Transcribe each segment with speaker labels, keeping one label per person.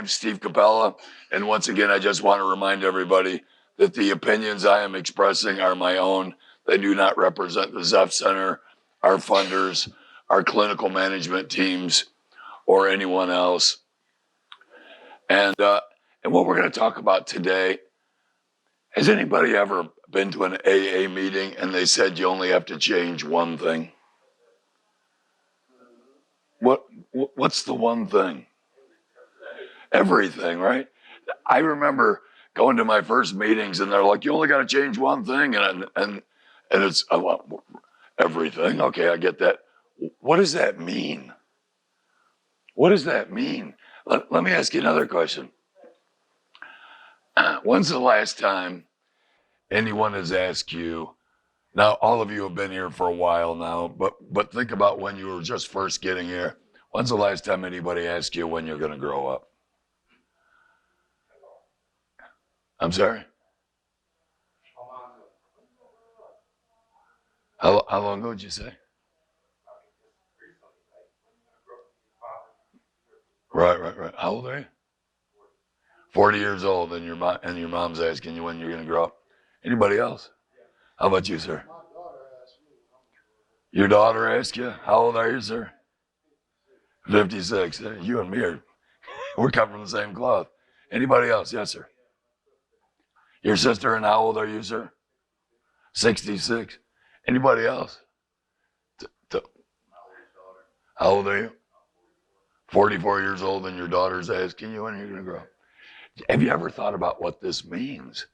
Speaker 1: I'm Steve Kapela, and once again, I just want to remind everybody that the opinions I am expressing are my own. They do not represent the Zepf Center, our funders, our clinical management teams, or anyone else. And what we're going to talk about today, has anybody ever been to an AA meeting and they said you only have to change one thing? What's the one thing? Everything, right? I remember going to my first meetings and they're like, you only got to change one thing. And it's everything. Okay, I get that. What does that mean? What does that mean? Let me ask you another question. When's the last time anyone has asked you, now all of you have been here for a while now, but think about when you were just first getting here. When's the last time anybody asked you when you're going to grow up? I'm sorry? How long ago did you say? Right. How old are you? 40 years old, and your mom's asking you when you're going to grow up. Anybody else? How about you, sir? Your daughter asked you? How old are you, sir? 56. You and me we're cut from the same cloth. Anybody else? Yes, sir. Your sister, and how old are you, sir? 66. Anybody else? How old are you? 44 years old, and your daughter's asking you when you're going to grow up. Have you ever thought about what this means?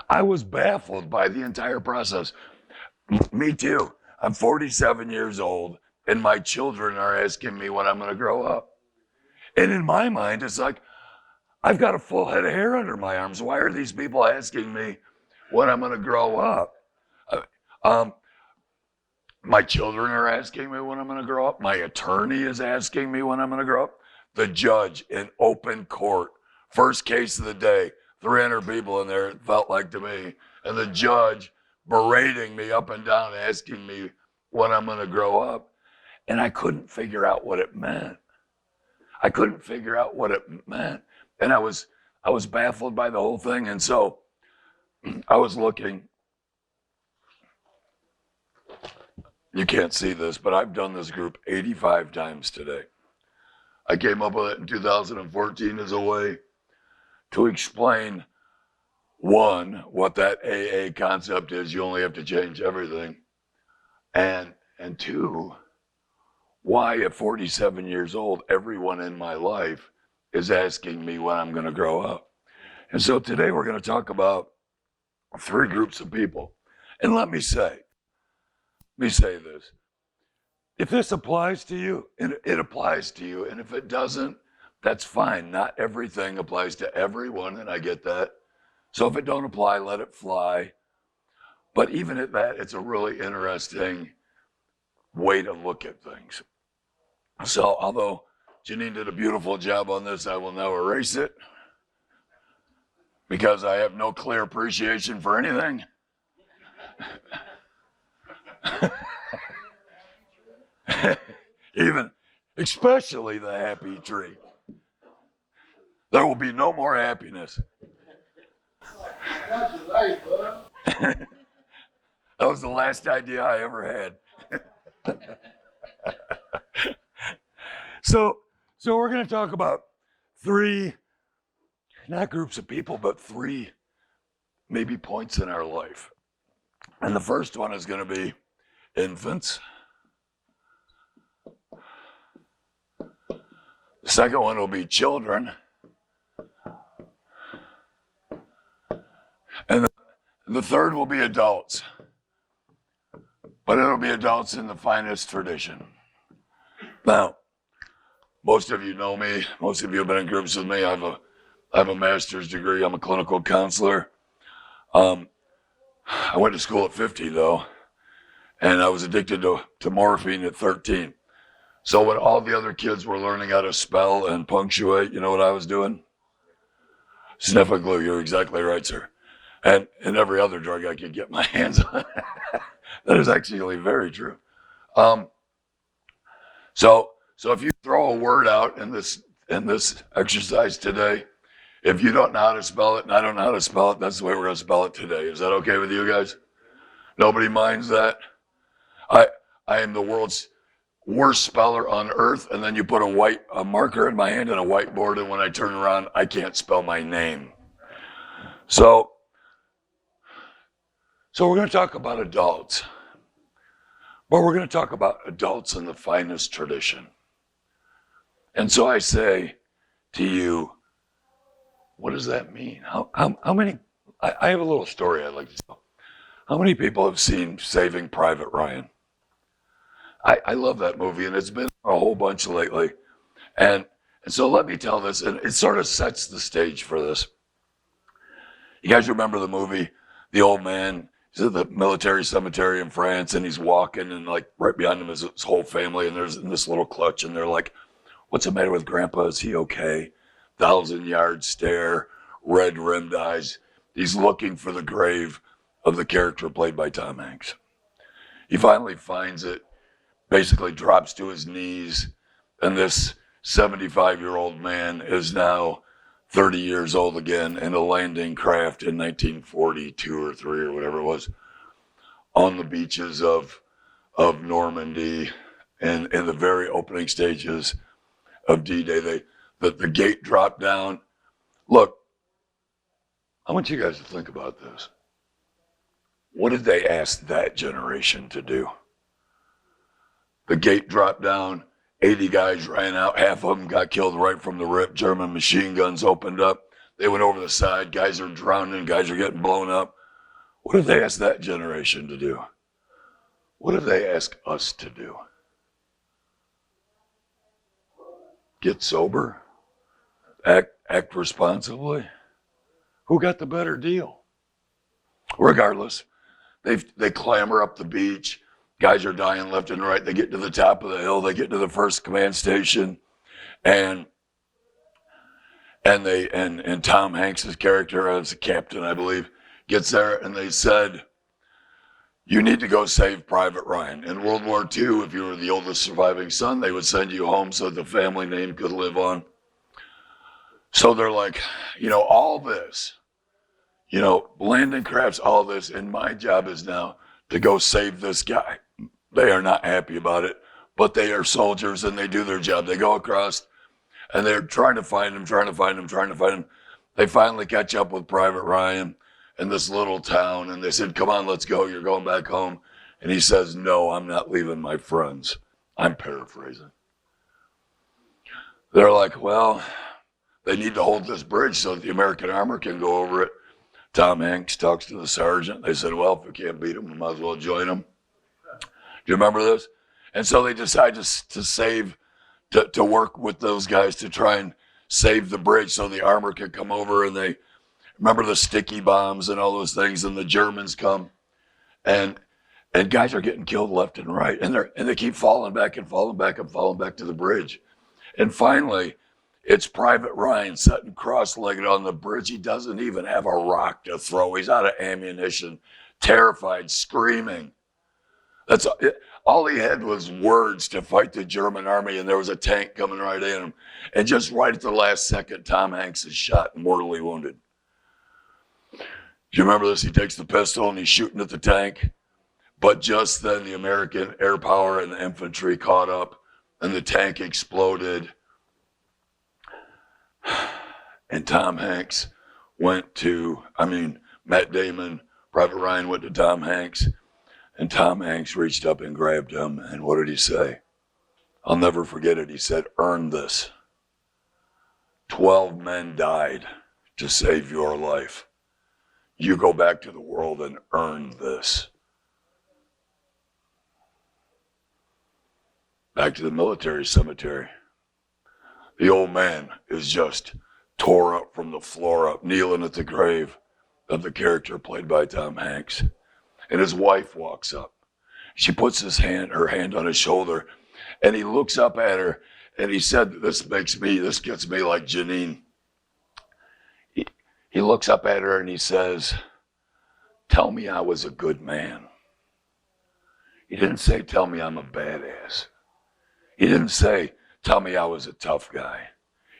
Speaker 1: I was baffled by the entire process. Me too. I'm 47 years old, and my children are asking me when I'm going to grow up. And in my mind, it's like, I've got a full head of hair under my arms. Why are these people asking me when I'm going to grow up? My children are asking me when I'm going to grow up. My attorney is asking me when I'm going to grow up. The judge in open court, first case of the day, 300 people in there, it felt like to me. And the judge berating me up and down, asking me when I'm going to grow up. And I couldn't figure out what it meant. And I was baffled by the whole thing. And so I was looking. You can't see this, but I've done this group 85 times today. I came up with it in 2014 as a way to explain, one, what that AA concept is. You only have to change everything. And two, why at 47 years old, everyone in my life is asking me when I'm going to grow up. And so today we're going to talk about three groups of people. And let me say this. If this applies to you, it applies to you. And if it doesn't, that's fine. Not everything applies to everyone, and I get that. So if it don't apply, let it fly. But even at that, it's a really interesting way to look at things. So although Janine did a beautiful job on this, I will now erase it because I have no clear appreciation for anything. Especially the happy tree. There will be no more happiness. That was the last idea I ever had. So we're going to talk about three, not groups of people, but three maybe points in our life. And the first one is going to be infants. The second one will be children. And the third will be adults. But it'll be adults in the finest tradition. Now, most of you know me. Most of you have been in groups with me. I have a master's degree. I'm a clinical counselor. I went to school at 50, though, and I was addicted to morphine at 13. So when all the other kids were learning how to spell and punctuate, you know what I was doing? Sniffing glue. You're exactly right, sir. And every other drug I could get my hands on. That is actually very true. So if you throw a word out in this in this exercise today. If you don't know how to spell it and I don't know how to spell it, that's the way we're going to spell it today. Is that okay with you guys? Nobody minds that? I am the world's worst speller on earth, and then you put a marker in my hand and a whiteboard, and when I turn around, I can't spell my name. So we're going to talk about adults, but we're going to talk about adults in the finest tradition. And so I say to you, what does that mean? How many, I have a little story I'd like to tell. How many people have seen Saving Private Ryan? I love that movie, and it's been a whole bunch lately. And so let me tell this, and it sort of sets the stage for this. You guys remember the movie, the old man, he's at the military cemetery in France, and he's walking, and like right behind him is his whole family, and there's this little clutch, and they're like, what's the matter with Grandpa? Is he okay? 1,000-yard stare, red-rimmed eyes. He's looking for the grave of the character played by Tom Hanks. He finally finds it, basically drops to his knees, and this 75-year-old man is now 30 years old again in a landing craft in 1942 or 3 or whatever it was, on the beaches of Normandy and in the very opening stages of D-Day. The gate dropped down. Look, I want you guys to think about this. What did they ask that generation to do? The gate dropped down, 80 guys ran out, half of them got killed right from the rip, German machine guns opened up, they went over the side, guys are drowning, guys are getting blown up. What did they ask that generation to do? What did they ask us to do? Get sober? Act responsibly? Who got the better deal? Regardless, they clamber up the beach. Guys are dying left and right. They get to the top of the hill. They get to the first command station, and Tom Hanks' character as a captain, I believe, gets there, and they said, you need to go save Private Ryan. In World War II, if you were the oldest surviving son, they would send you home so the family name could live on. So they're like, all this, landing crafts, all this, and my job is now to go save this guy. They are not happy about it, but they are soldiers and they do their job. They go across and they're trying to find him. They finally catch up with Private Ryan in this little town, and they said, come on, let's go. You're going back home. And he says, no, I'm not leaving my friends. I'm paraphrasing. They're like, well, they need to hold this bridge so that the American armor can go over it. Tom Hanks talks to the sergeant. They said, well, if we can't beat them, we might as well join them. Do you remember this? And so they decide to work with those guys to try and save the bridge so the armor can come over. And they remember the sticky bombs and all those things. And the Germans come, and guys are getting killed left and right. And they keep falling back to the bridge. And finally, it's Private Ryan sitting cross-legged on the bridge. He doesn't even have a rock to throw. He's out of ammunition, terrified, screaming. That's all he had was words to fight the German army, and there was a tank coming right in him. And just right at the last second, Tom Hanks is shot and mortally wounded. Do you remember this? He takes the pistol and he's shooting at the tank. But just then the American air power and the infantry caught up, and the tank exploded. And Tom Hanks Matt Damon, Private Ryan went to Tom Hanks, and Tom Hanks reached up and grabbed him, and what did he say? I'll never forget it. He said, earn this. 12 men died to save your life. You go back to the world and earn this. Back to the military cemetery. The old man is just tore up from the floor up, kneeling at the grave of the character played by Tom Hanks. And his wife walks up. She puts her hand on his shoulder, and he looks up at her, and he said, this gets me like Janine. He looks up at her and he says, tell me I was a good man. He didn't say, tell me I'm a badass. He didn't say, tell me I was a tough guy.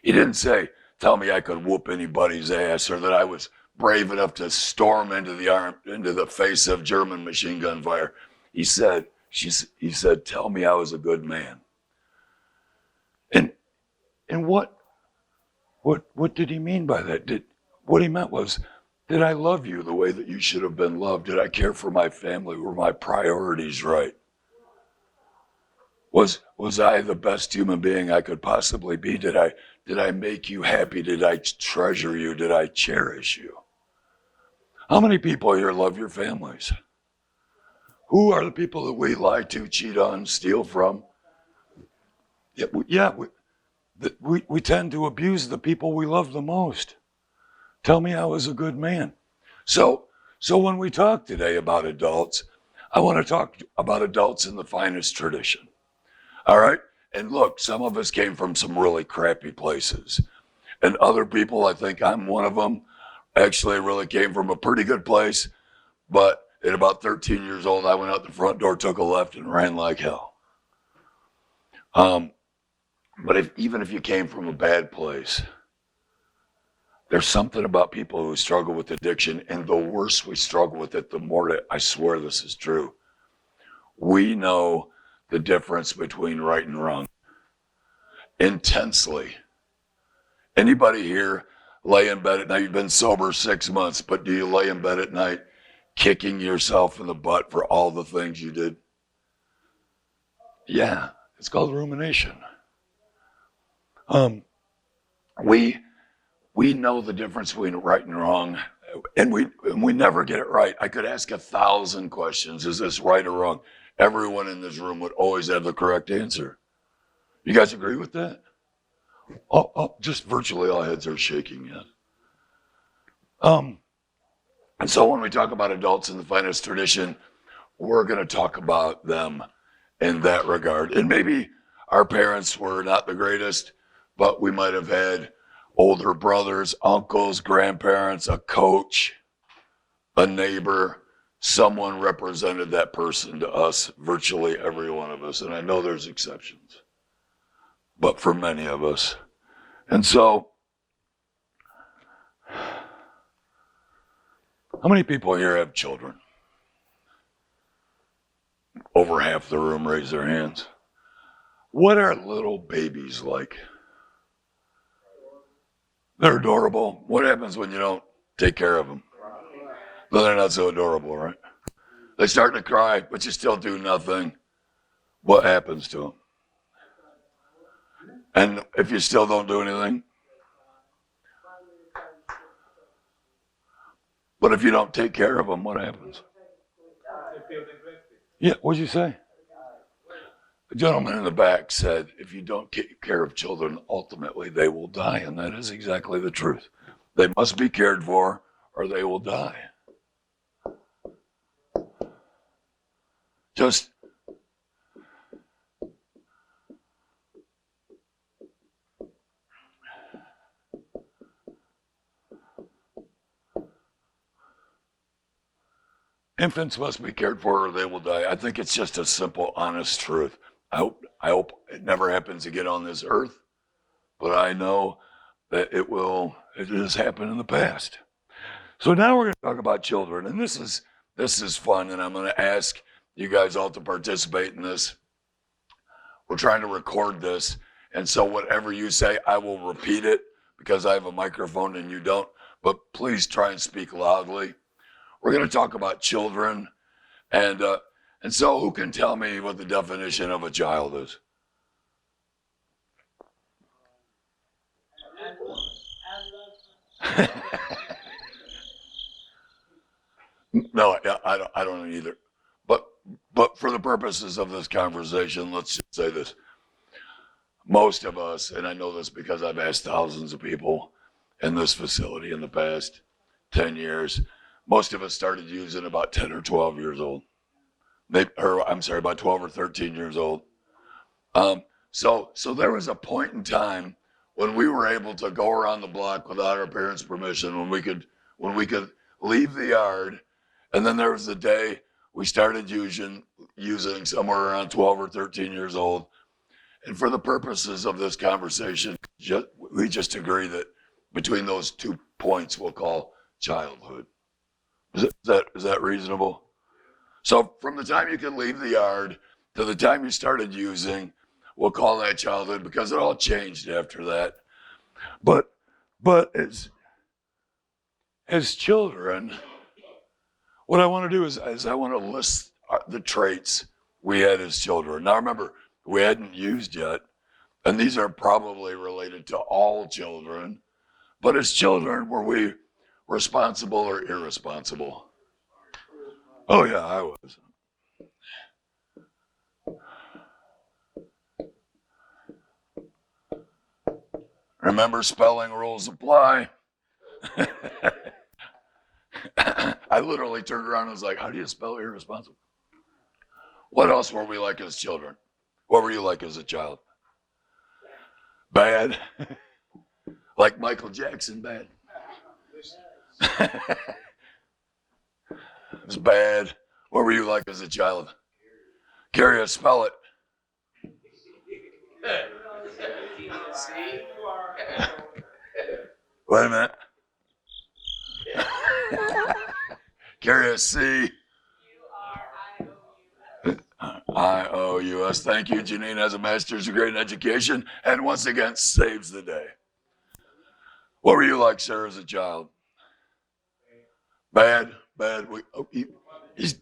Speaker 1: He didn't say, tell me I could whoop anybody's ass or that I was brave enough to storm into the face of German machine gun fire. He said, tell me I was a good man. And what did he mean by that? What he meant was, did I love you the way that you should have been loved? Did I care for my family? Were my priorities right? Was I the best human being I could possibly be? Did I make you happy? Did I treasure you? Did I cherish you? How many people here love your families? Who are the people that we lie to, cheat on, steal from? We tend to abuse the people we love the most. Tell me I was a good man. So when we talk today about adults, I want to talk about adults in the finest tradition. All right? And look, some of us came from some really crappy places. And other people, I think I'm one of them, actually really came from a pretty good place. But at about 13 years old, I went out the front door, took a left, and ran like hell. But even if you came from a bad place, there's something about people who struggle with addiction, and the worse we struggle with it, the more I swear this is true. We know the difference between right and wrong intensely. Anybody here lay in bed at night? You've been sober 6 months, but do you lay in bed at night kicking yourself in the butt for all the things you did? Yeah, it's called rumination. We know the difference between right and wrong, and we never get it right. I could ask 1,000 questions. Is this right or wrong? Everyone in this room would always have the correct answer. You guys agree with that? Just virtually all heads are shaking yet. And so when we talk about adults in the finest tradition, we're going to talk about them in that regard. And maybe our parents were not the greatest, but we might have had older brothers, uncles, grandparents, a coach, a neighbor. Someone represented that person to us, virtually every one of us. And I know there's exceptions, but for many of us. And so, how many people here have children? Over half the room raise their hands. What are little babies like? They're adorable. What happens when you don't take care of them? Then they're not so adorable, right? They start to cry, but you still do nothing. What happens to them? And if you still don't do anything? But if you don't take care of them, what happens? Yeah, what'd you say? The gentleman in the back said, if you don't take care of children, ultimately they will die. And that is exactly the truth. They must be cared for or they will die. Just infants must be cared for or they will die. I think it's just a simple, honest truth. I hope it never happens again on this earth, but I know that it has happened in the past. So now we're going to talk about children, and this is fun, and I'm going to ask you guys all to participate in this. We're trying to record this, and so whatever you say, I will repeat it because I have a microphone and you don't, but please try and speak loudly. We're going to talk about children, and so who can tell me what the definition of a child is? No, I don't either. But for the purposes of this conversation, let's just say this. Most of us, and I know this because I've asked thousands of people in this facility in the past 10 years, most of us started using about 10 or 12 years old. About 12 or 13 years old. So there was a point in time when we were able to go around the block without our parents' permission, when we could leave the yard, and then there was the day we started using somewhere around 12 or 13 years old. And for the purposes of this conversation, we just agree that between those 2 points we'll call childhood. Is that reasonable? So from the time you can leave the yard to the time you started using, we'll call that childhood, because it all changed after that. But as children, what I want to do is I want to list the traits we had as children. Now remember, we hadn't used yet, and these are probably related to all children. But as children, were we responsible or irresponsible? Oh yeah, I was. Remember, spelling rules apply. I literally turned around and was like, how do you spell irresponsible? What else were we like as children? What were you like as a child? Bad. Like Michael Jackson, bad. It was bad. What were you like as a child? Curious, spell it. Wait a minute. Curious, C. I-O-U-S. Thank you. Janine has a master's degree in education and once again saves the day. What were you like, sir, as a child? Bad. He's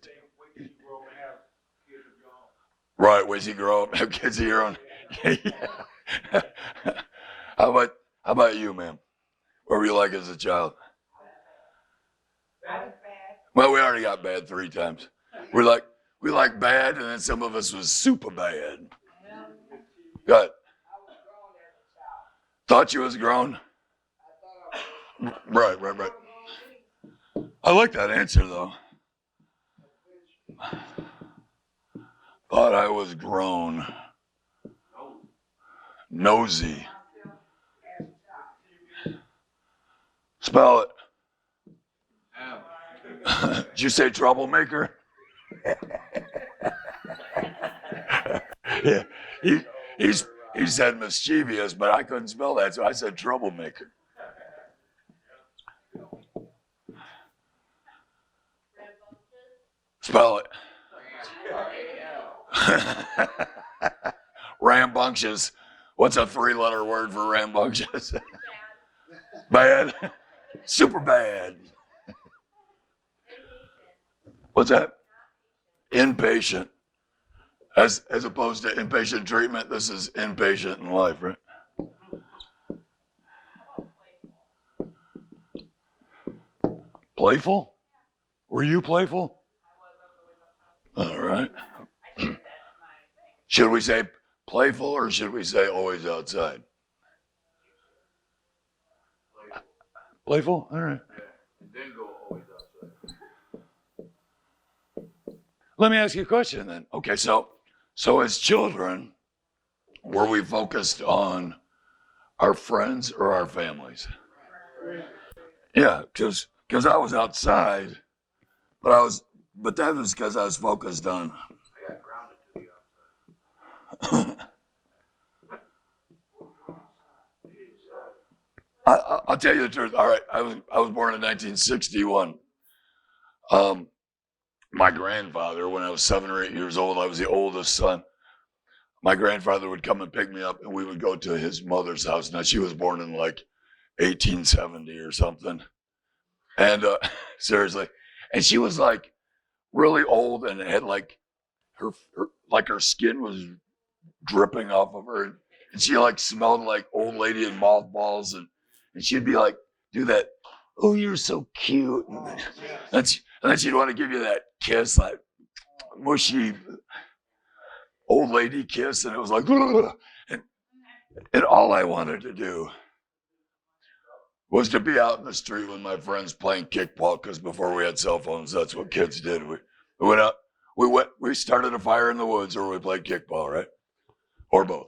Speaker 1: right. Ways he grow up, have kids of your own. How about you, ma'am? What were you like as a child? Well, we already got bad 3 times. We like bad, and then some of us was super bad. Good. Thought you was grown? Right. I like that answer, though. Thought I was grown. Nosy. Spell it. Did you say troublemaker? Yeah, he said mischievous, but I couldn't spell that, so I said troublemaker. Spell it. Rambunctious. What's a 3-letter word for rambunctious? Bad. Super bad. What's that? Impatient. As opposed to inpatient treatment, this is inpatient in life, right? Playful? Were you playful? All right. Should we say playful or should we say always outside? Playful? All right.
Speaker 2: Then go always outside.
Speaker 1: Let me ask you a question then. Okay, so as children, were we focused on our friends or our families? Yeah, because I was outside, but that was because I was focused on.
Speaker 2: I got grounded to the outside.
Speaker 1: I'll tell you the truth. All right, I was born in 1961. My grandfather, when I was 7 or 8 years old, I was the oldest son. My grandfather would come and pick me up, and we would go to his mother's house. Now, she was born in like 1870 or something. And seriously, and she was like really old and had like her skin was dripping off of her, and she like smelled like old lady in mothballs, and she'd be like, do that, oh, you're so cute, and then she'd want to give you that kiss, like mushy old lady kiss, and it was like, and all I wanted to do was to be out in the street with my friends playing kickball, because before we had cell phones, that's what kids did. We went out, we started a fire in the woods, or we played kickball, right? Or both.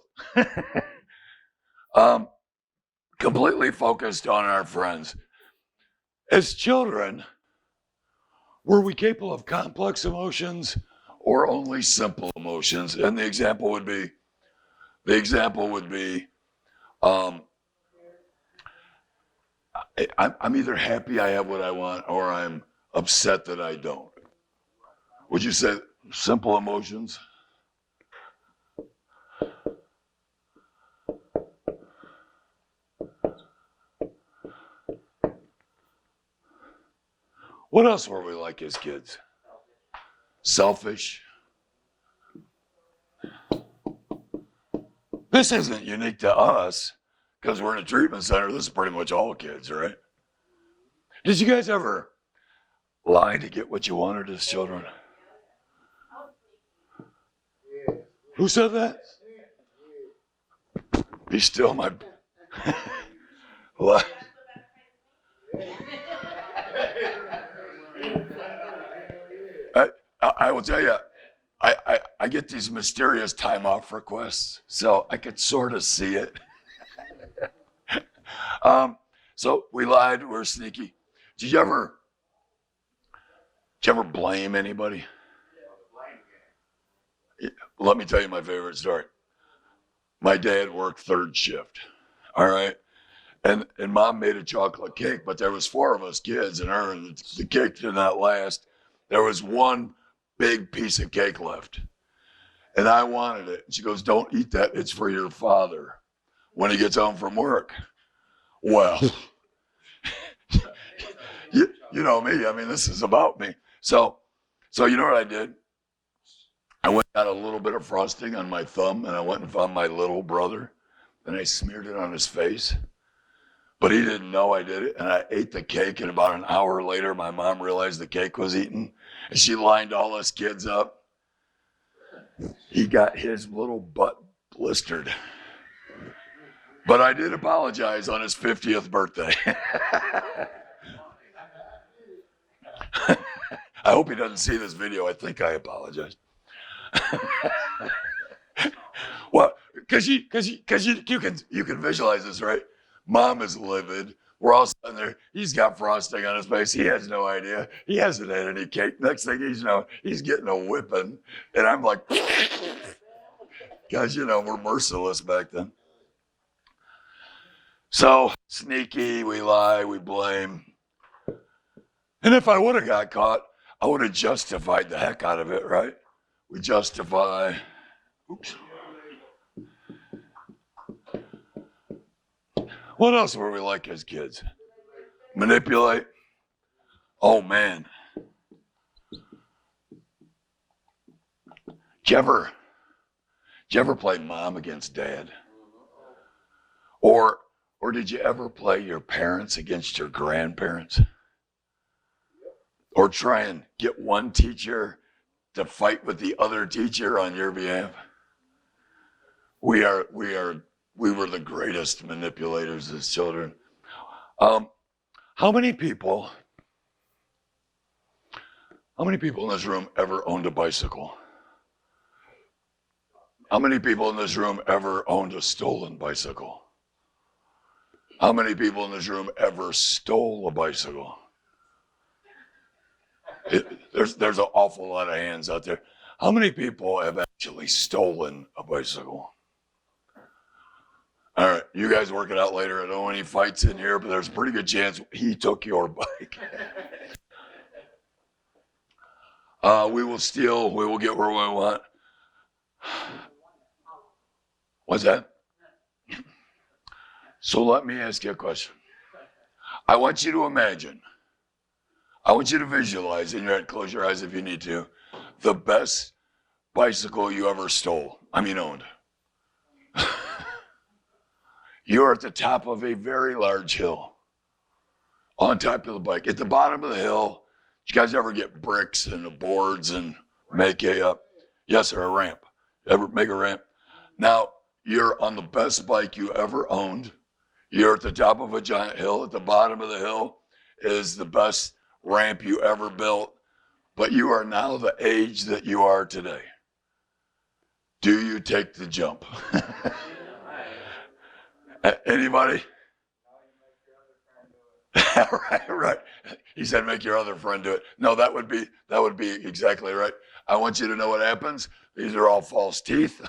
Speaker 1: Completely focused on our friends. As children, were we capable of complex emotions or only simple emotions? And the example would be, I'm either happy I have what I want or I'm upset that I don't. Would you say simple emotions? What else were we like as kids? Selfish. This isn't unique to us because we're in a treatment center. This is pretty much all kids, right? Did you guys ever lie to get what you wanted as children? Who said that? Be still, my. What? I will tell you, I get these mysterious time off requests, so I could sort of see it. So we lied, we're sneaky. Did you ever blame anybody? Let me tell you my favorite story. My dad worked third shift, all right? And mom made a chocolate cake, but there was 4 of us kids and the cake did not last. There was one big piece of cake left. And I wanted it. She goes, don't eat that. It's for your father when he gets home from work. Well, you know me. I mean, this is about me. So you know what I did? I went and got a little bit of frosting on my thumb and I went and found my little brother and I smeared it on his face. But he didn't know I did it. And I ate the cake. And about an hour later, my mom realized the cake was eaten. And she lined all us kids up. He got his little butt blistered. But I did apologize on his 50th birthday. I hope he doesn't see this video. I think I apologized. Well, because you can visualize this, right? Mom is livid. We're all sitting there. He's got frosting on his face. He has no idea. He hasn't had any cake. Next thing he's getting a whipping. And I'm like, guys, we're merciless back then. So sneaky, we lie, we blame. And if I would have got caught, I would have justified the heck out of it, right? We justify. Oops. What else were we like as kids? Manipulate. Oh, man. Did you ever play mom against dad? Or did you ever play your parents against your grandparents? Or try and get one teacher to fight with the other teacher on your behalf? We were the greatest manipulators as children. How many people in this room ever owned a bicycle? How many people in this room ever owned a stolen bicycle? How many people in this room ever stole a bicycle? There's an awful lot of hands out there. How many people have actually stolen a bicycle? All right, you guys work it out later. I don't want any fights in here, but there's a pretty good chance he took your bike. We will steal. We will get where we want. What's that? So let me ask you a question. I want you to imagine. I want you to visualize in your head, close your eyes if you need to, the best bicycle you ever owned. You're at the top of a very large hill, on top of the bike. At the bottom of the hill, did you guys ever get bricks and the boards and make a ramp? Ever make a ramp? Now, you're on the best bike you ever owned. You're at the top of a giant hill. At the bottom of the hill is the best ramp you ever built, but you are now the age that you are today. Do you take the jump? Anybody? Right. He said, make your other friend do it. No, that would be exactly right. I want you to know what happens. These are all false teeth.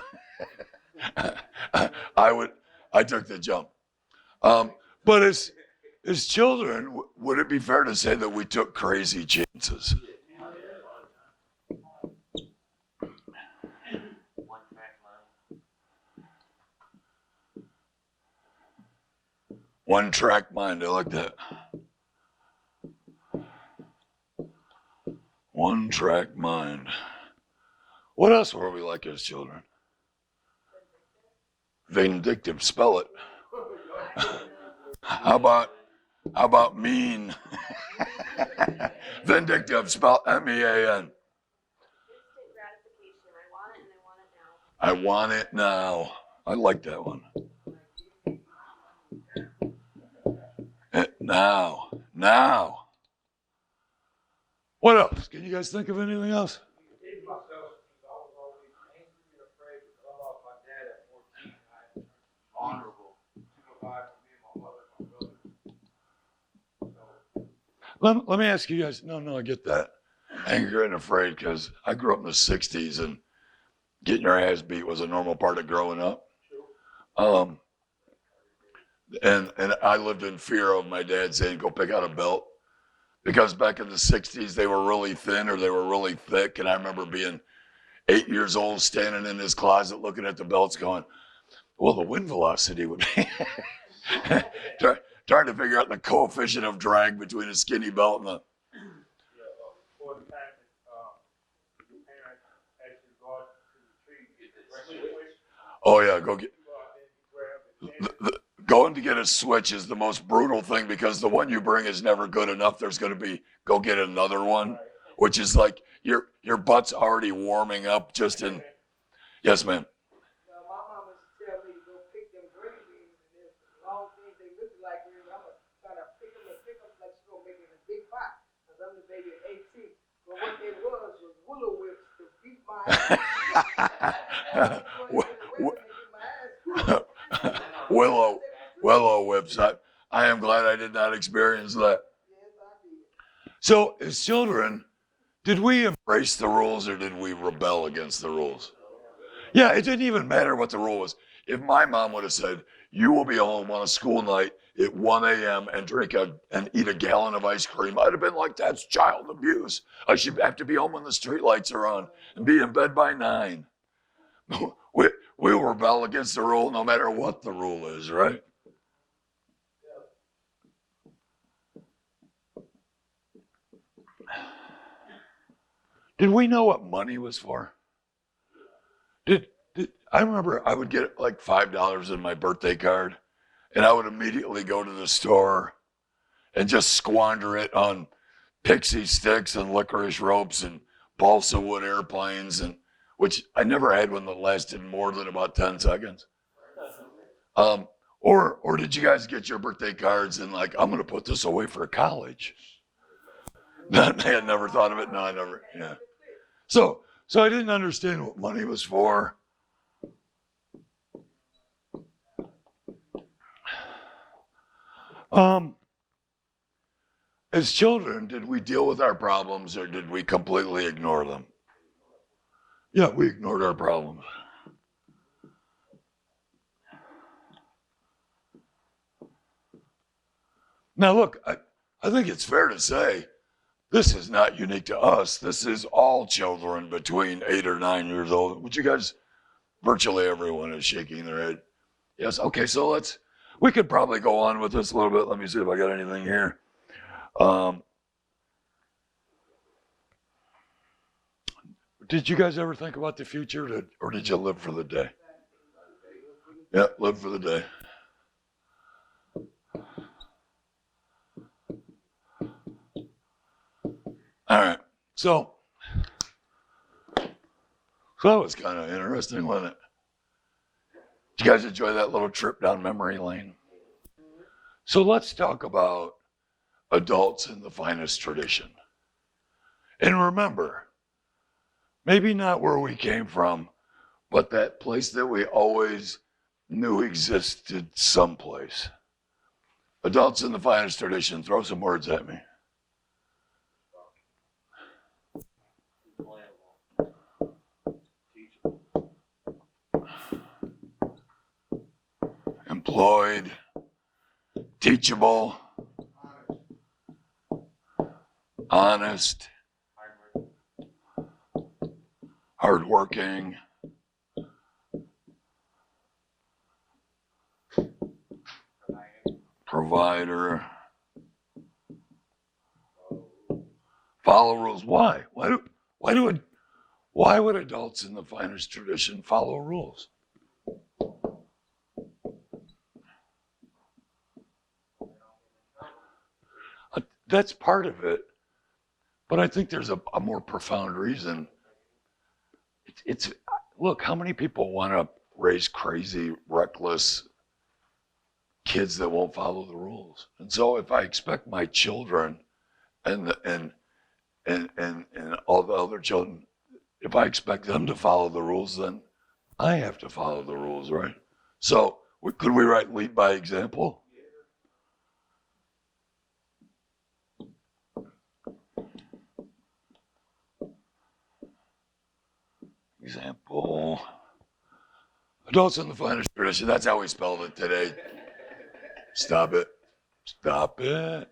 Speaker 1: I took the jump. But as children, would it be fair to say that we took crazy chances? One track mind, I like that. One track mind. What else were we like as children? Vindictive, spell it. How about mean? Vindictive, spell M-E-A-N.
Speaker 3: Instant gratification.
Speaker 1: I want it now. I like that one. Now. What else? Can you guys think of anything else?
Speaker 2: Myself, I was always angry and afraid because I lost my dad at 14. I had honorable supervisor for me and my mother and my brother.
Speaker 1: Let me ask you guys. No, I get that. Angry and afraid because I grew up in the 60s and getting your ass beat was a normal part of growing up. And I lived in fear of my dad saying, go pick out a belt. Because back in the 60s, they were really thin or they were really thick. And I remember being 8 years old, standing in his closet looking at the belts going, well, the wind velocity would be trying to figure out the coefficient of drag between a skinny belt and the...
Speaker 2: Before the time that your parents actually go out to the tree to get the switch.
Speaker 1: Oh, yeah, go get...
Speaker 2: You go out there and you grab it.
Speaker 1: Going to get a switch is the most brutal thing because the one you bring is never good enough. There's going to be, go get another one, which is like your butt's already warming up just in... Yes, ma'am.
Speaker 4: My mama used to tell me to go pick them green beans, and there's long things they look like green. I'm gonna try to pick them like she's gonna make it in a big pot, cause I'm the baby at 18. But what it was willow whips to beat my ass.
Speaker 1: Willow whips. I am glad I did not experience that.
Speaker 4: Yes, I did.
Speaker 1: So, as children, did we embrace the rules or did we rebel against the rules? Yeah, it didn't even matter what the rule was. If my mom would have said, you will be home on a school night at 1 a.m. and eat a gallon of ice cream, I'd have been like, that's child abuse. I should have to be home when the street lights are on and be in bed by 9. We will rebel against the rule no matter what the rule is, right? Did we know what money was for? I remember I would get like $5 in my birthday card, and I would immediately go to the store and just squander it on pixie sticks and licorice ropes and balsa wood airplanes, and which I never had one that lasted more than about 10 seconds. Or did you guys get your birthday cards and like, I'm going to put this away for college? I had never thought of it. No, I never. Yeah. So I didn't understand what money was for. As children, did we deal with our problems or did we completely ignore them? Yeah, we ignored our problems. Now look, I think it's fair to say this is not unique to us. This is all children between 8 or 9 years old. Would you guys, virtually everyone is shaking their head. Yes, okay, so we could probably go on with this a little bit. Let me see if I got anything here. Did you guys ever think about the future or did you live for the day? Yeah, live for the day. All right, so that was kind of interesting, wasn't it? Did you guys enjoy that little trip down memory lane? So let's talk about adults in the finest tradition. And remember, maybe not where we came from, but that place that we always knew existed someplace. Adults in the finest tradition, throw some words at me. Employed, teachable, honest, hardworking, provider, follow rules. Why? Why would adults in the finest tradition follow rules? That's part of it, but I think there's a more profound reason. It's look, how many people want to raise crazy, reckless kids that won't follow the rules? And so if I expect my children and all the other children, if I expect them to follow the rules, then I have to follow the rules, right? So could we write lead by example? Example. Adults in the finest tradition. That's how we spelled it today. Stop it. Stop it.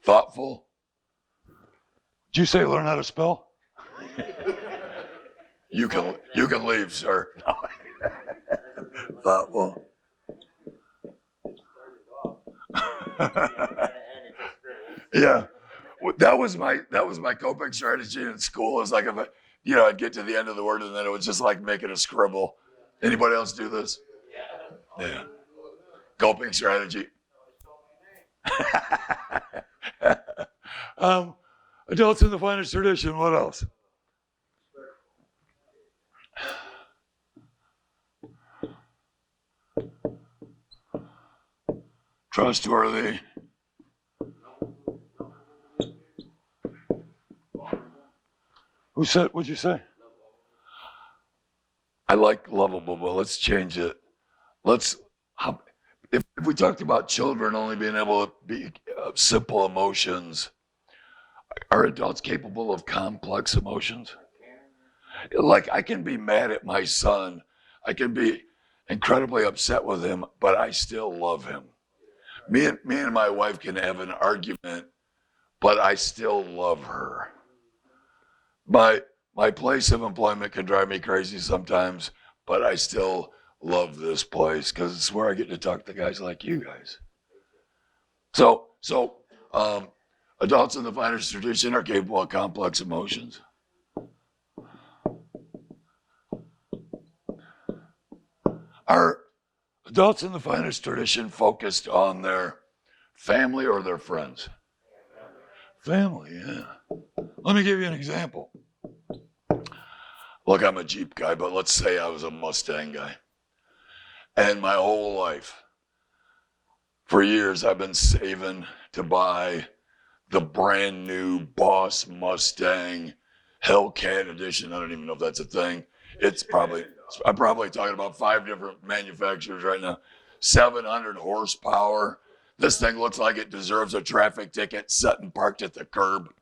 Speaker 1: Thoughtful. Did you say learn how to spell? You can leave, sir. Thoughtful. Yeah. That was my copic strategy in school. It was like if I'd get to the end of the word and then it was just like making a scribble. Anybody else do this? Yeah. Copic strategy. Adults in the finest tradition. What else? Trustworthy. Who said? What'd you say? I like lovable, but let's change it. If we talked about children only being able to be simple emotions, are adults capable of complex emotions? Like I can be mad at my son, I can be incredibly upset with him, but I still love him. Me and my wife can have an argument, but I still love her. My place of employment can drive me crazy sometimes, but I still love this place because it's where I get to talk to guys like you guys. So adults in the finest tradition are capable of complex emotions. Are adults in the finest tradition focused on their family or their friends? Family, yeah. Let me give you an example. Look, I'm a Jeep guy, but let's say I was a Mustang guy. And my whole life, for years, I've been saving to buy the brand new Boss Mustang Hellcat edition. I don't even know if that's a thing. I'm probably talking about 5 different manufacturers right now. 700 horsepower. This thing looks like it deserves a traffic ticket sitting parked at the curb.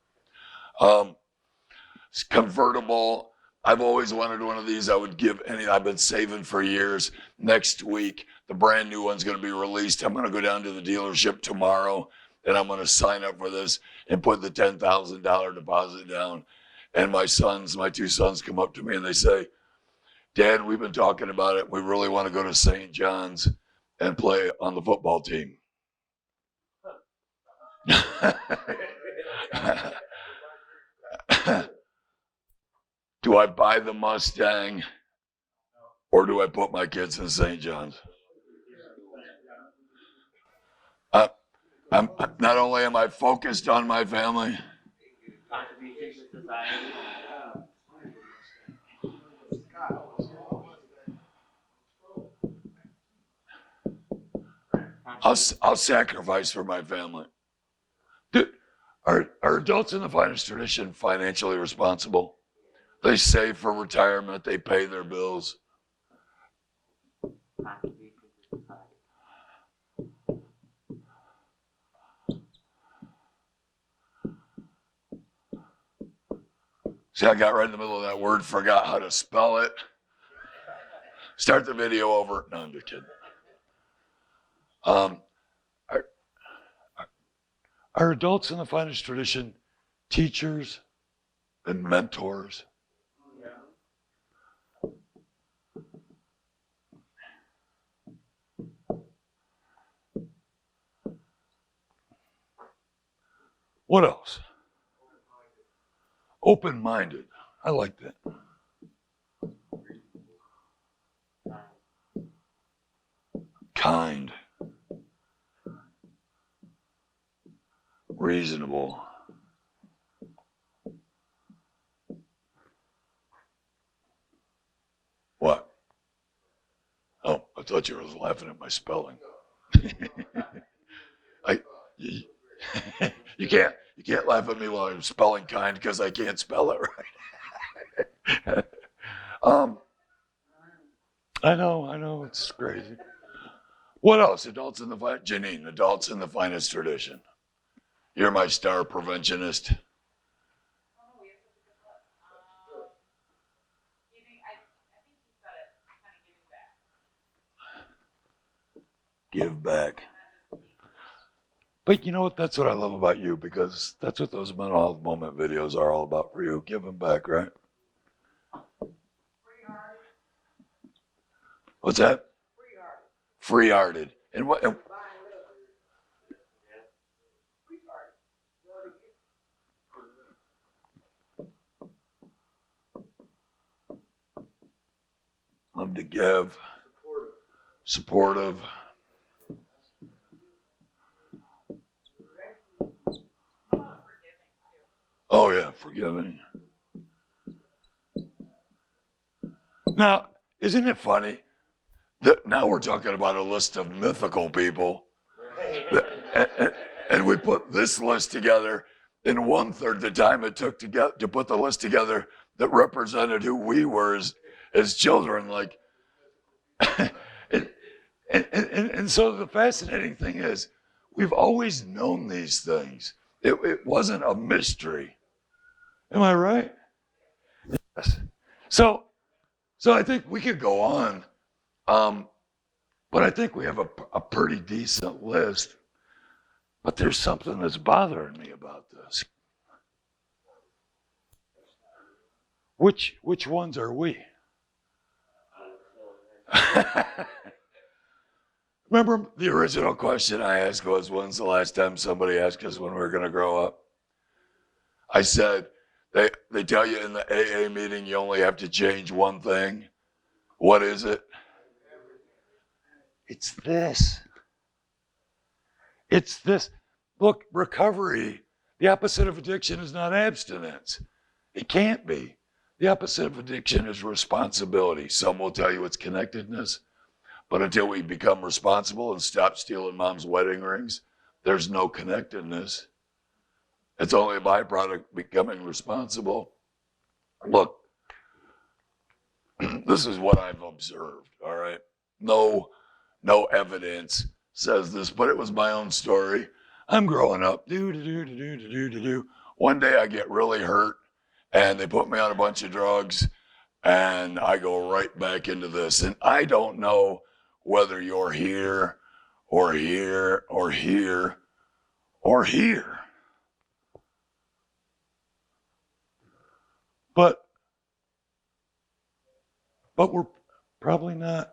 Speaker 1: It's convertible. I've always wanted one of these. I've been saving for years. Next week, the brand new one's going to be released. I'm going to go down to the dealership tomorrow and I'm going to sign up for this and put the $10,000 deposit down. And my 2 sons come up to me and they say, Dad, we've been talking about it. We really want to go to St. John's and play on the football team. Do I buy the Mustang or do I put my kids in St. John's? Not only am I focused on my family, I'll sacrifice for my family. Dude, are adults in the finest tradition financially responsible? They save for retirement. They pay their bills. See, I got right in the middle of that word, forgot how to spell it. Start the video over. No, I'm just kidding. Are adults in the finest tradition teachers and mentors? What else? Open-minded. I like that. Kind. Reasonable. What? Oh, I thought you were laughing at my spelling. you, you can't laugh at me while I'm spelling kind because I can't spell it right. I know, it's crazy. What else? Adults in the Janine, adults in the finest tradition. You're my star preventionist. Give back. But you know what? That's what I love about you, because that's what those mental health moment videos are all about for you. Giving back, right? What's that? Free-hearted. And what? Love to give. Supportive. Oh yeah, forgiving. Now, isn't it funny that now we're talking about a list of mythical people, and we put this list together in 1/3 the time it took to put the list together that represented who we were as children. Like, and so the fascinating thing is, we've always known these things. It wasn't a mystery. Am I right? Yes. So I think we could go on, but I think we have a pretty decent list. But there's something that's bothering me about this. Which ones are we? Remember the original question I asked was, when's the last time somebody asked us when we were going to grow up? I said, they tell you in the AA meeting you only have to change one thing. What is it? It's this. It's this. Look, recovery, the opposite of addiction is not abstinence. It can't be. The opposite of addiction is responsibility. Some will tell you it's connectedness, but until we become responsible and stop stealing mom's wedding rings, there's no connectedness. It's only a byproduct becoming responsible. Look, this is what I've observed, all right? No evidence says this, but it was my own story. I'm growing up, One day I get really hurt, and they put me on a bunch of drugs, and I go right back into this. And I don't know whether you're here or here or here or here. But we're probably not.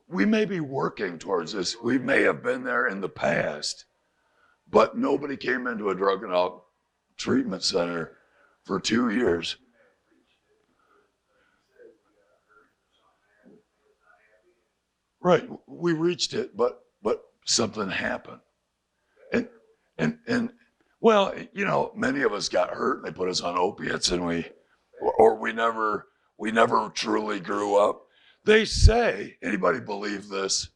Speaker 1: We may be working towards this. We may have been there in the past, but nobody came into a drug and alcohol treatment center for 2 years. Right, we reached it, but something happened. And well, you know, many of us got hurt and they put us on opiates, and we never truly grew up. They say, anybody believe this?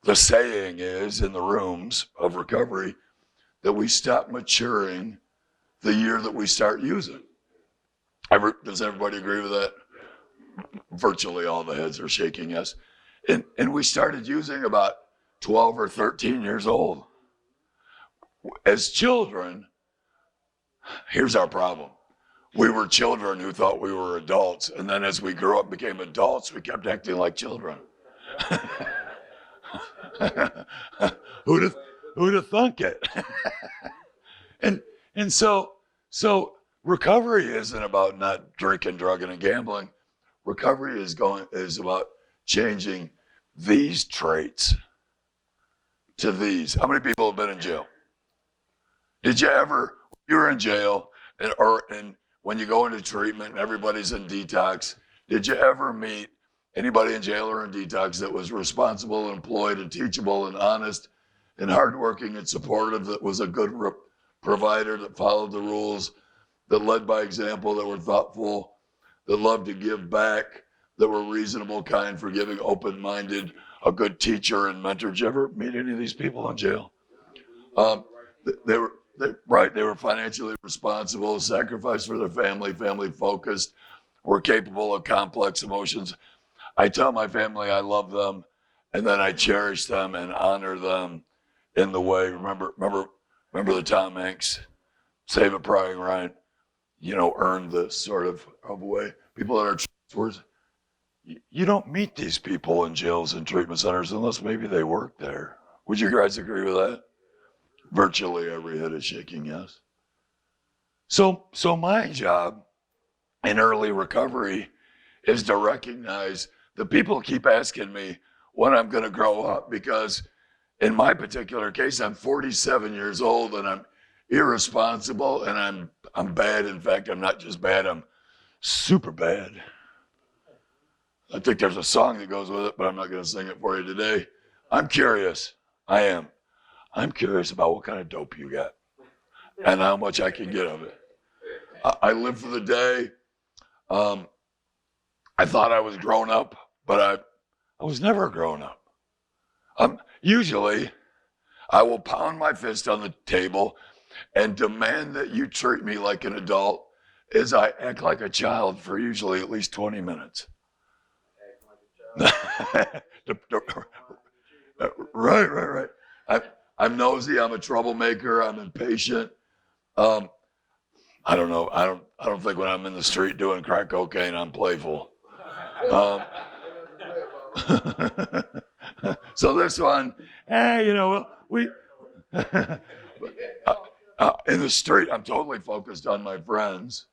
Speaker 1: The saying is in the rooms of recovery that we stop maturing the year that we start using. Does everybody agree with that? Virtually all the heads are shaking yes. And we started using about 12 or 13 years old. As children, here's our problem. We were children who thought we were adults, and then as we grew up, became adults, we kept acting like children. Who'd have thunk it? and so recovery isn't about not drinking, drugging, and gambling. Recovery is about changing these traits to these. How many people have been in jail? Did you ever? You were in jail, and when you go into treatment and everybody's in detox, did you ever meet anybody in jail or in detox that was responsible, employed, and teachable, and honest, and hardworking, and supportive, that was a good provider, that followed the rules, that led by example, that were thoughtful, that loved to give back, that were reasonable, kind, forgiving, open-minded, a good teacher and mentor? Did you ever meet any of these people in jail? They were financially responsible, sacrificed for their family focused, were capable of complex emotions. I tell my family I love them, and then I cherish them and honor them in the way. Remember the Tom Hanks Save It Private Ryan, earn this sort of way. People that are trustworthy. You don't meet these people in jails and treatment centers unless maybe they work there. Would you guys agree with that? Virtually every head is shaking yes. So my job in early recovery is to recognize that people keep asking me when I'm going to grow up, because in my particular case, I'm 47 years old and I'm irresponsible and I'm bad. In fact, I'm not just bad, I'm super bad. I think there's a song that goes with it, but I'm not going to sing it for you today. I'm curious. I am. I'm curious about what kind of dope you got and how much I can get of it. I live for the day. I thought I was grown up, but I was never grown up. Usually, I will pound my fist on the table and demand that you treat me like an adult as I act like a child for usually at least 20 minutes. Right. I'm nosy. I'm a troublemaker. I'm impatient. I don't know. I don't think when I'm in the street doing crack cocaine, I'm playful. So this one, we in the street, I'm totally focused on my friends.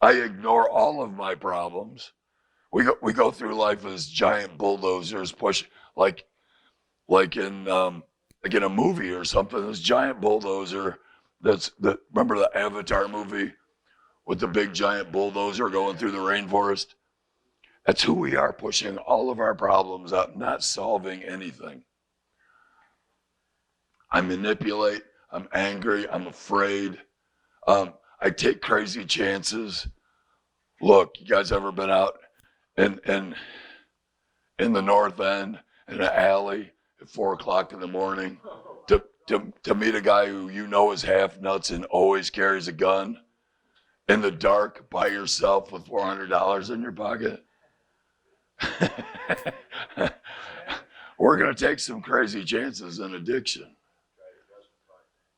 Speaker 1: I ignore all of my problems. We go through life as giant bulldozers, push like in a movie or something. This giant bulldozer remember the Avatar movie with the big giant bulldozer going through the rainforest? That's who we are, pushing all of our problems up, not solving anything. I manipulate, I'm angry, I'm afraid. I take crazy chances. Look, you guys ever been out in the North End in an alley at 4:00 in the morning to meet a guy who is half nuts and always carries a gun in the dark by yourself with $400 in your pocket? We're going to take some crazy chances in addiction.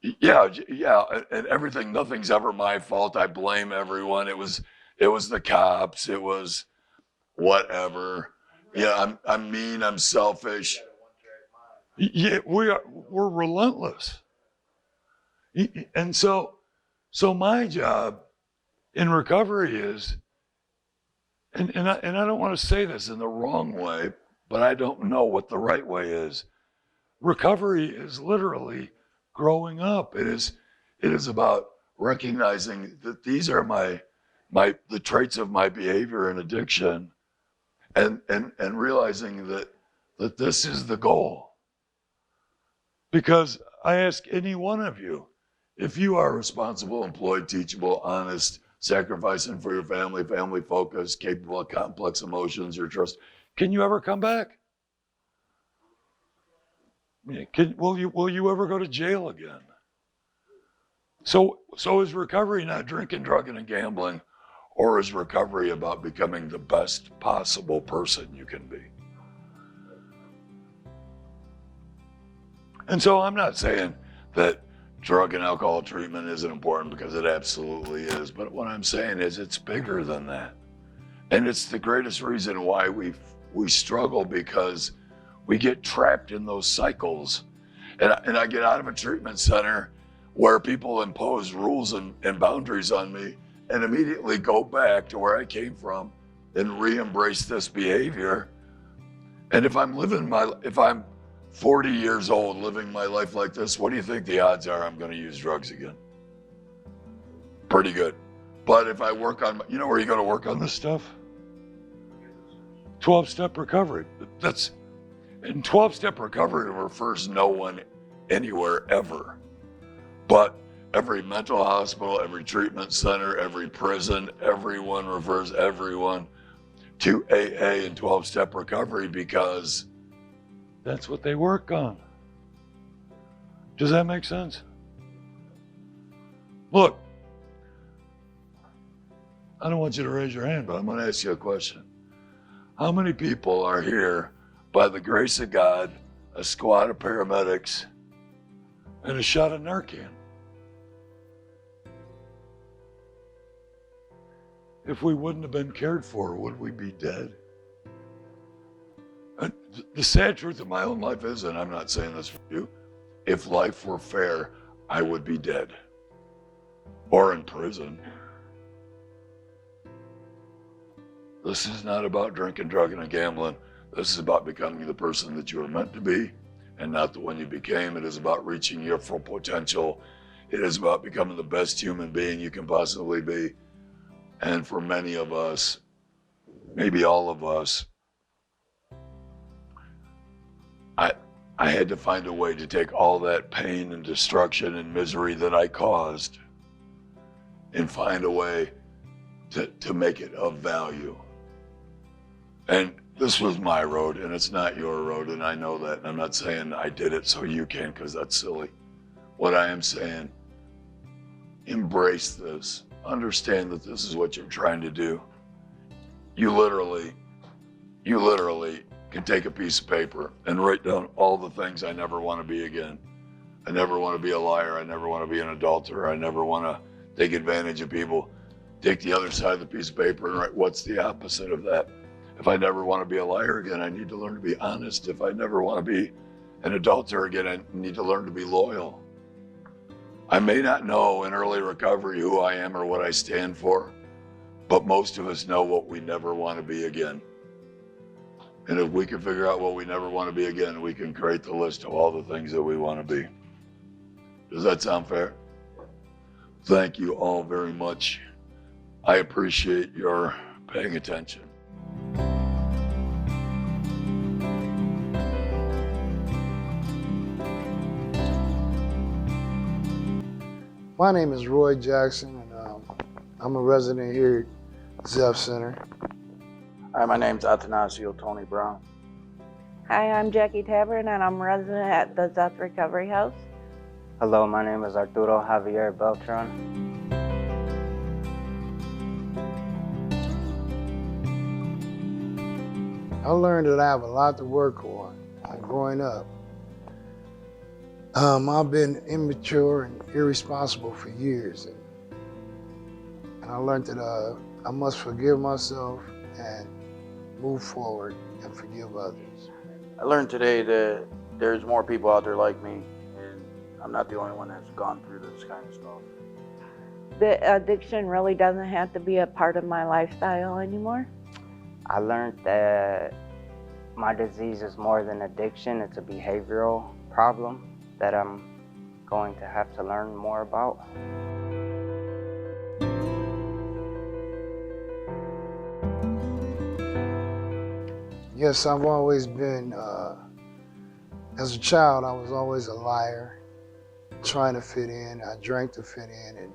Speaker 1: Yeah, and everything, nothing's ever my fault. I blame everyone. It was the cops. It was whatever. Yeah, I'm mean. I'm selfish. Yeah, we're relentless. And so my job in recovery is, and I don't want to say this in the wrong way, but I don't know what the right way is. Recovery is literally growing up. It is about recognizing that these are the traits of my behavior and addiction, and realizing that this is the goal. Because I ask any one of you, if you are responsible, employed, teachable, honest, sacrificing for your family focused, capable of complex emotions, your trust, can you ever come back? Will you ever go to jail again? So is recovery not drinking, drugging, and gambling, or is recovery about becoming the best possible person you can be? And so I'm not saying that drug and alcohol treatment isn't important, because it absolutely is. But what I'm saying is it's bigger than that. And it's the greatest reason why we struggle, because we get trapped in those cycles. And I get out of a treatment center where people impose rules and boundaries on me and immediately go back to where I came from and re-embrace this behavior. And if I'm 40 years old living my life like this, what do you think the odds are I'm going to use drugs again? Pretty good. But if I work on, you know where you're going to work on this stuff? 12-step recovery. And 12-step recovery refers no one anywhere ever. But every mental hospital, every treatment center, every prison, everyone refers everyone to AA and 12-step recovery because that's what they work on. Does that make sense? Look, I don't want you to raise your hand, but I'm going to ask you a question. How many people are here by the grace of God, a squad of paramedics, and a shot of Narcan? If we wouldn't have been cared for, would we be dead? And the sad truth of my own life is, and I'm not saying this for you, if life were fair, I would be dead or in prison. This is not about drinking, drugging, and gambling. This is about becoming the person that you were meant to be and not the one you became. It is about reaching your full potential. It is about becoming the best human being you can possibly be. And for many of us, maybe all of us, I had to find a way to take all that pain and destruction and misery that I caused and find a way to make it of value. And this was my road, and it's not your road, and I know that. And I'm not saying I did it so you can, because that's silly. What I am saying, embrace this. Understand that this is what you're trying to do. You literally can take a piece of paper and write down all the things I never want to be again. I never want to be a liar. I never want to be an adulterer. I never want to take advantage of people. Take the other side of the piece of paper and write what's the opposite of that. If I never want to be a liar again, I need to learn to be honest. If I never want to be an adulterer again, I need to learn to be loyal. I may not know in early recovery who I am or what I stand for, but most of us know what we never want to be again. And if we can figure out what we never want to be again, we can create the list of all the things that we want to be. Does that sound fair? Thank you all very much. I appreciate your paying attention.
Speaker 4: My name is Roy Jackson, and I'm a resident here at Zepf Center.
Speaker 2: Hi, my name's Atanasio Tony Brown.
Speaker 5: Hi, I'm Jackie Tavern, and I'm resident at the Zepf Recovery House.
Speaker 6: Hello, my name is Arturo Javier Beltran.
Speaker 4: I learned that I have a lot to work on growing up. I've been immature and irresponsible for years, and I learned that I must forgive myself and move forward and forgive others.
Speaker 2: I learned today that there's more people out there like me, and I'm not the only one that's gone through this kind of stuff.
Speaker 5: The addiction really doesn't have to be a part of my lifestyle anymore.
Speaker 6: I learned that my disease is more than addiction. It's a behavioral problem that I'm going to have to learn more about.
Speaker 4: Yes, I've always been, as a child, I was always a liar, trying to fit in. I drank to fit in and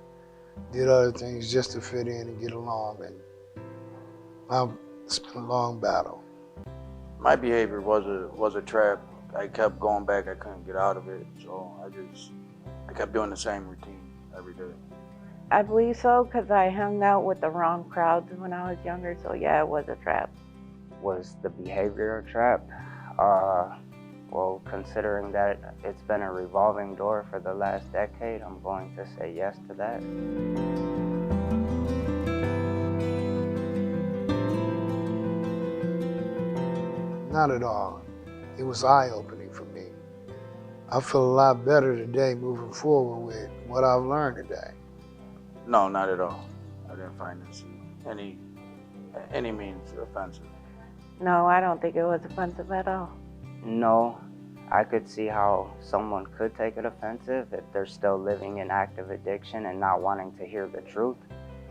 Speaker 4: did other things just to fit in and get along. And it's been a long battle.
Speaker 2: My behavior was a trap. I kept going back. I couldn't get out of it, so I kept doing the same routine every day.
Speaker 5: I believe so because I hung out with the wrong crowds when I was younger, so yeah, it was a trap.
Speaker 6: Was the behavior a trap? Well, considering that it's been a revolving door for the last decade, I'm going to say yes to that.
Speaker 4: Not at all. It was eye-opening for me. I feel a lot better today moving forward with what I've learned today.
Speaker 2: No, not at all. I didn't find this any means offensive.
Speaker 5: No, I don't think it was offensive at all.
Speaker 6: No, I could see how someone could take it offensive if they're still living in active addiction and not wanting to hear the truth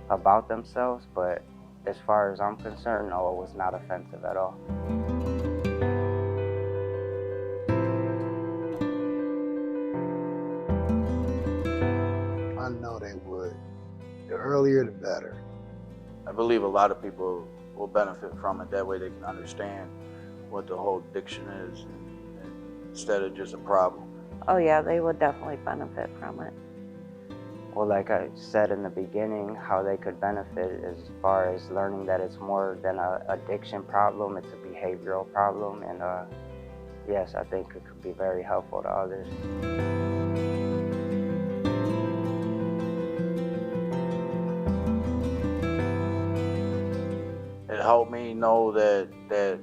Speaker 6: about themselves, but as far as I'm concerned, no, it was not offensive at all.
Speaker 4: I know they would. The earlier, the better.
Speaker 2: I believe a lot of people will benefit from it. That way they can understand what the whole addiction is and instead of just a problem.
Speaker 5: Oh yeah, they would definitely benefit from it.
Speaker 6: Well, like I said in the beginning, how they could benefit as far as learning that it's more than an addiction problem, it's a behavioral problem, and yes, I think it could be very helpful to others.
Speaker 2: It helped me know that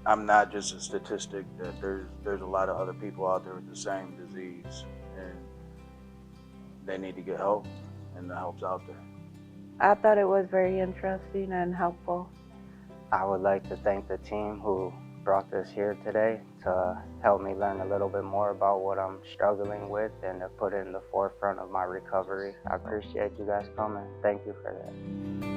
Speaker 2: I'm not just a statistic, that there's a lot of other people out there with the same disease and they need to get help, and the help's out there.
Speaker 5: I thought it was very interesting and helpful.
Speaker 6: I would like to thank the team who brought this here today to help me learn a little bit more about what I'm struggling with and to put it in the forefront of my recovery. I appreciate you guys coming. Thank you for that.